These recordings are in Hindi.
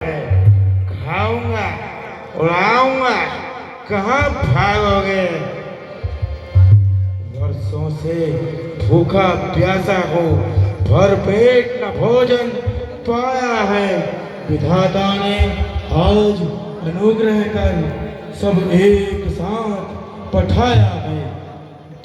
है। खाऊंगा, उड़ाऊंगा, कहाँ भागोगे? वर्षों से भूखा प्यासा हो, भर पेट न भोजन पाया है। विधाता ने आज अनुग्रह कर सब एक साथ पठाया है।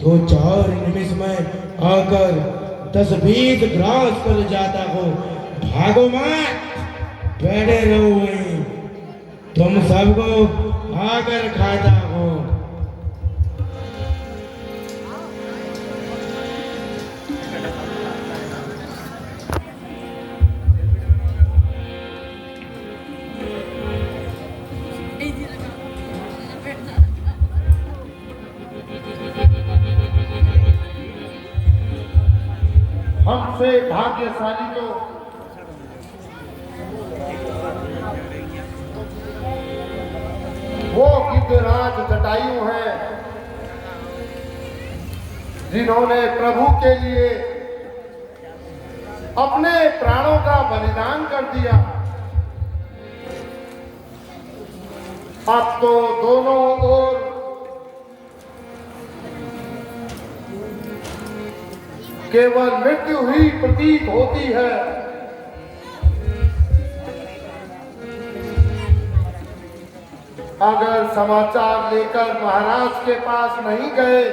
2-4 निमिष में आकर 10-20 ग्रास कर जाता हो। भागो मत, बैठे रहो वहीं, तुम सबको आकर खाता हो। हमसे भाग्यशाली तो वो गिद्धराज जटायु हैं, जिन्होंने प्रभु के लिए अपने प्राणों का बलिदान कर दिया। अब तो दोनों ओर केवल मृत्यु ही प्रतीत होती है। अगर समाचार लेकर महाराज के पास नहीं गए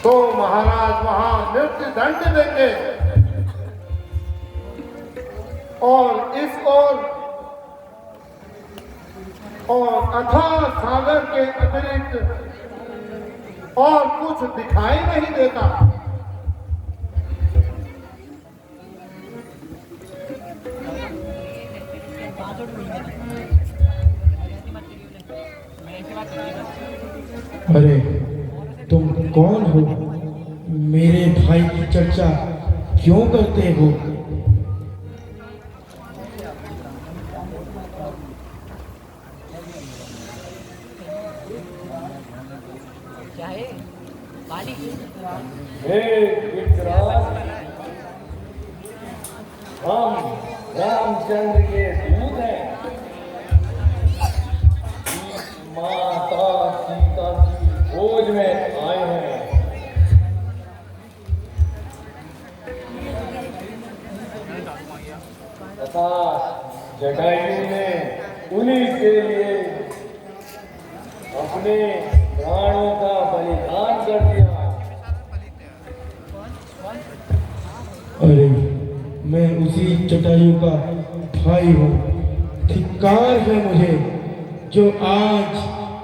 तो महाराज वहां मृत्यु दंड देंगे। और इस ओर और अथाह सागर के अतिरिक्त और कुछ दिखाई नहीं देता। अरे तुम कौन हो? मेरे भाई की चर्चा क्यों करते हो? हम रामचंद्र के दूत हैं। माता सीता की खोज में आए हैं। तथा जटायु ने उन्हीं के लिए अपने प्राणों का बलिदान कर दिया। अरे मैं उसी जटायु का भाई हूँ। धिक्कार है मुझे जो आज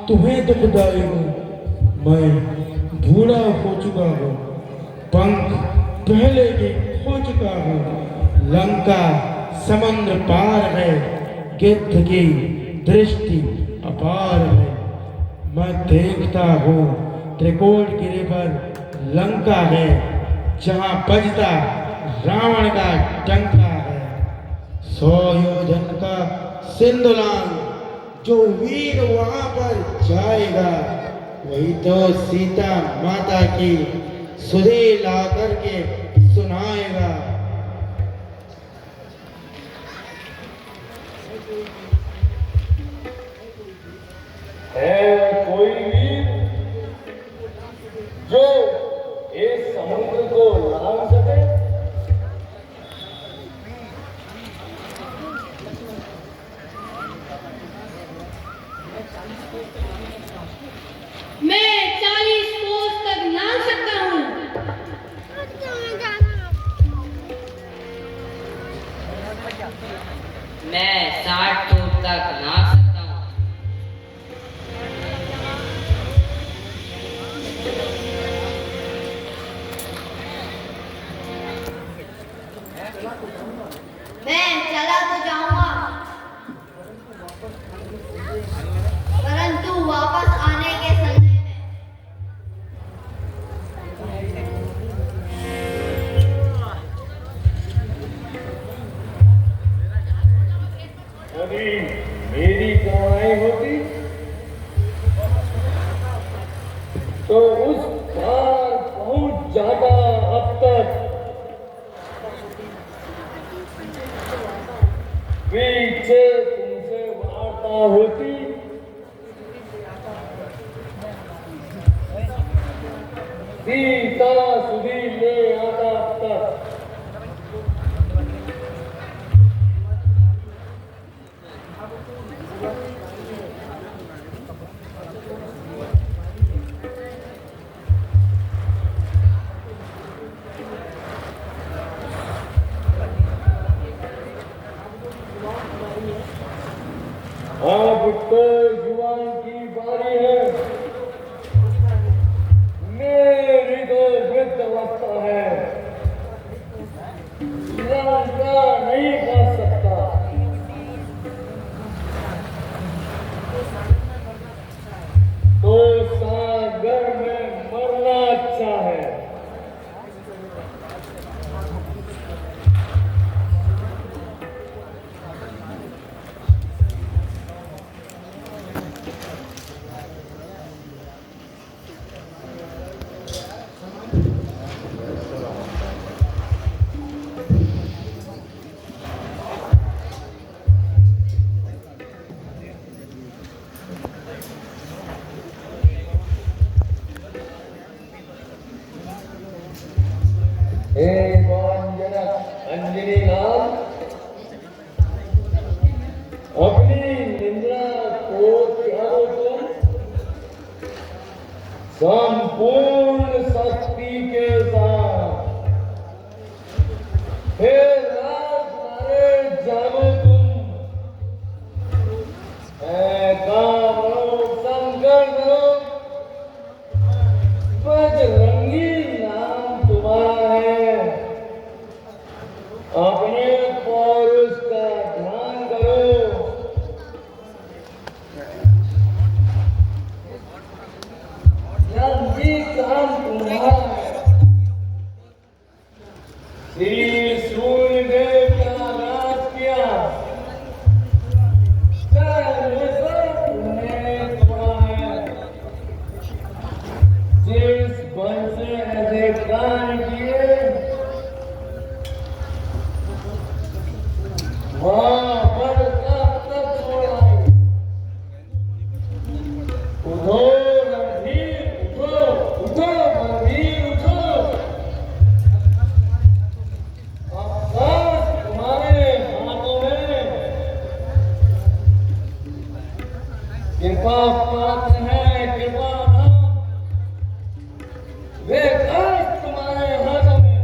तुम्हें दुखदाई हूँ। मैं बूढ़ा हो चुका हूँ, पंख पहले ही खो चुका हूँ। लंका समुद्र पार है, गिद्ध की दृष्टि अपार है। मैं देखता हूँ त्रिकोट गिरे पर लंका है, जहाँ बजता रावण का डंका है। 100 योजन का सिंधुलान जो वीर वहां पर जाएगा, वही तो सीता माता की सुधे ला करके सुनाएगा। है कोई वीर जो इस समुद्र को लांघ सके? मैं 40 कोस तक लांघ सकता हूँ। मैं 60 फुट तक लांघ सकता हूँ। मैं चला तो जाऊंगा, परंतु वापस आने के समय यदि मेरी करुणाई होती तो उस पार पहुंच जाता। अब तक पीछे तुमसे वार्ता होती, सीता सुधी ले आता तक अब तो युवान की बारी है। मेरी तो वृद्ध अवस्था है, लड़का नहीं कर सकता। तो सागर में मरना अच्छा है। हे जनक अंजनी लाल, अपनी निंदा को त्यागो तुम संपूर्ण शक्ति के साथ। हे राजकुमारे जागो तुम, काम करो, संकल्प करो, बजरंगी नाम तुम्हारा है। अपने पौरुष का ध्यान करो। जल्दी काम तुम्हारा है। श्री सूर्यदेव का नाश किया, तुमने तोड़ा है। जिस वन से ऐसे कार्य किए, वहां पर कब तक छोड़ा है। उठो रणधीर, उठो उठो रणधीर, उठो। आकाश तुम्हारे हाथों में। कृपा पात्र है, कृपा धाम, वे काश तुम्हारे हाथों में।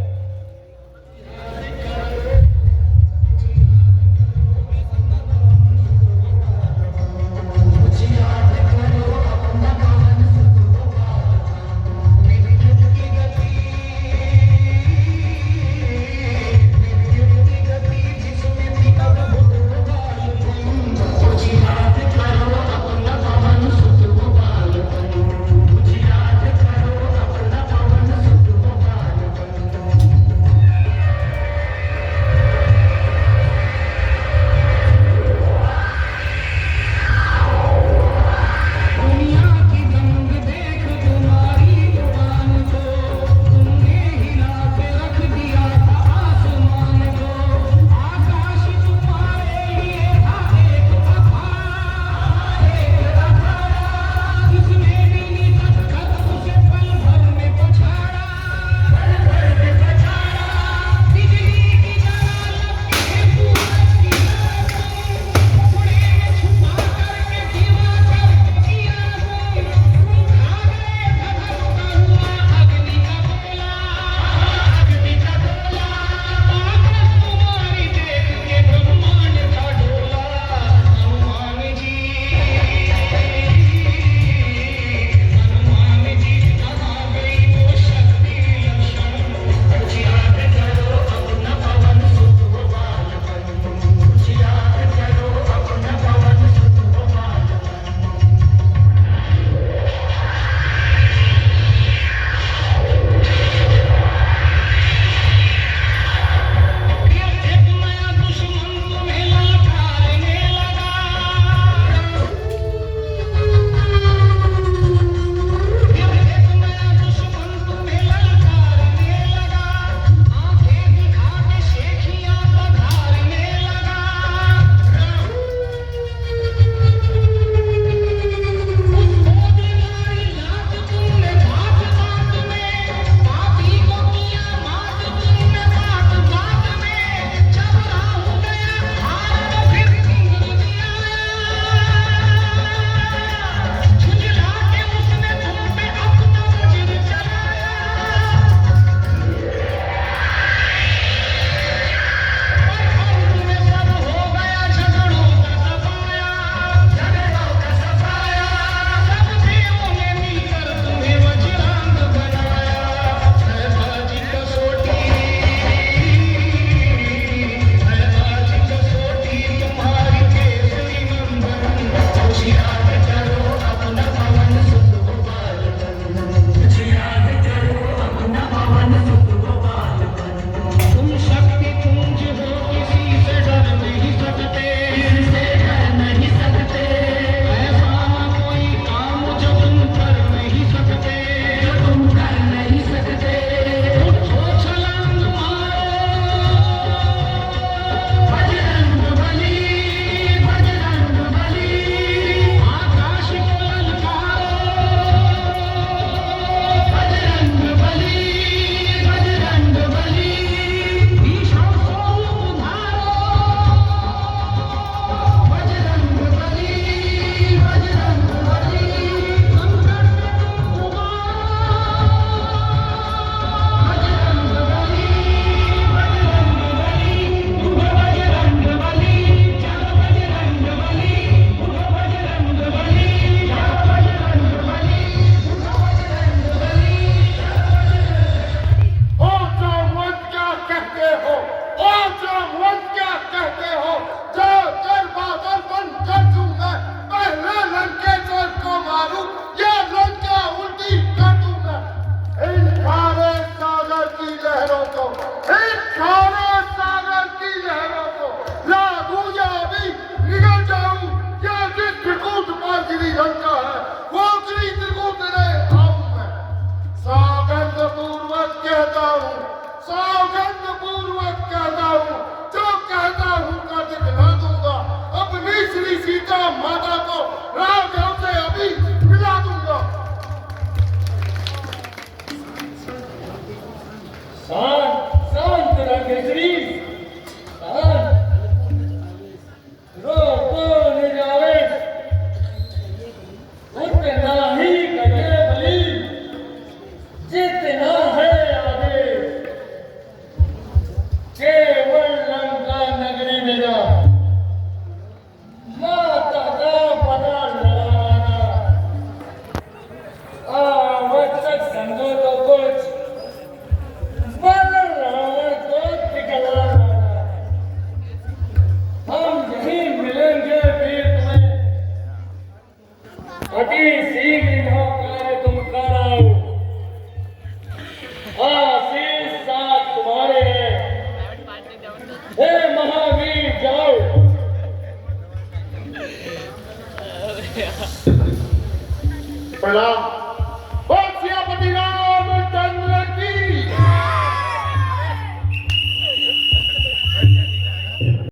प्रणाम।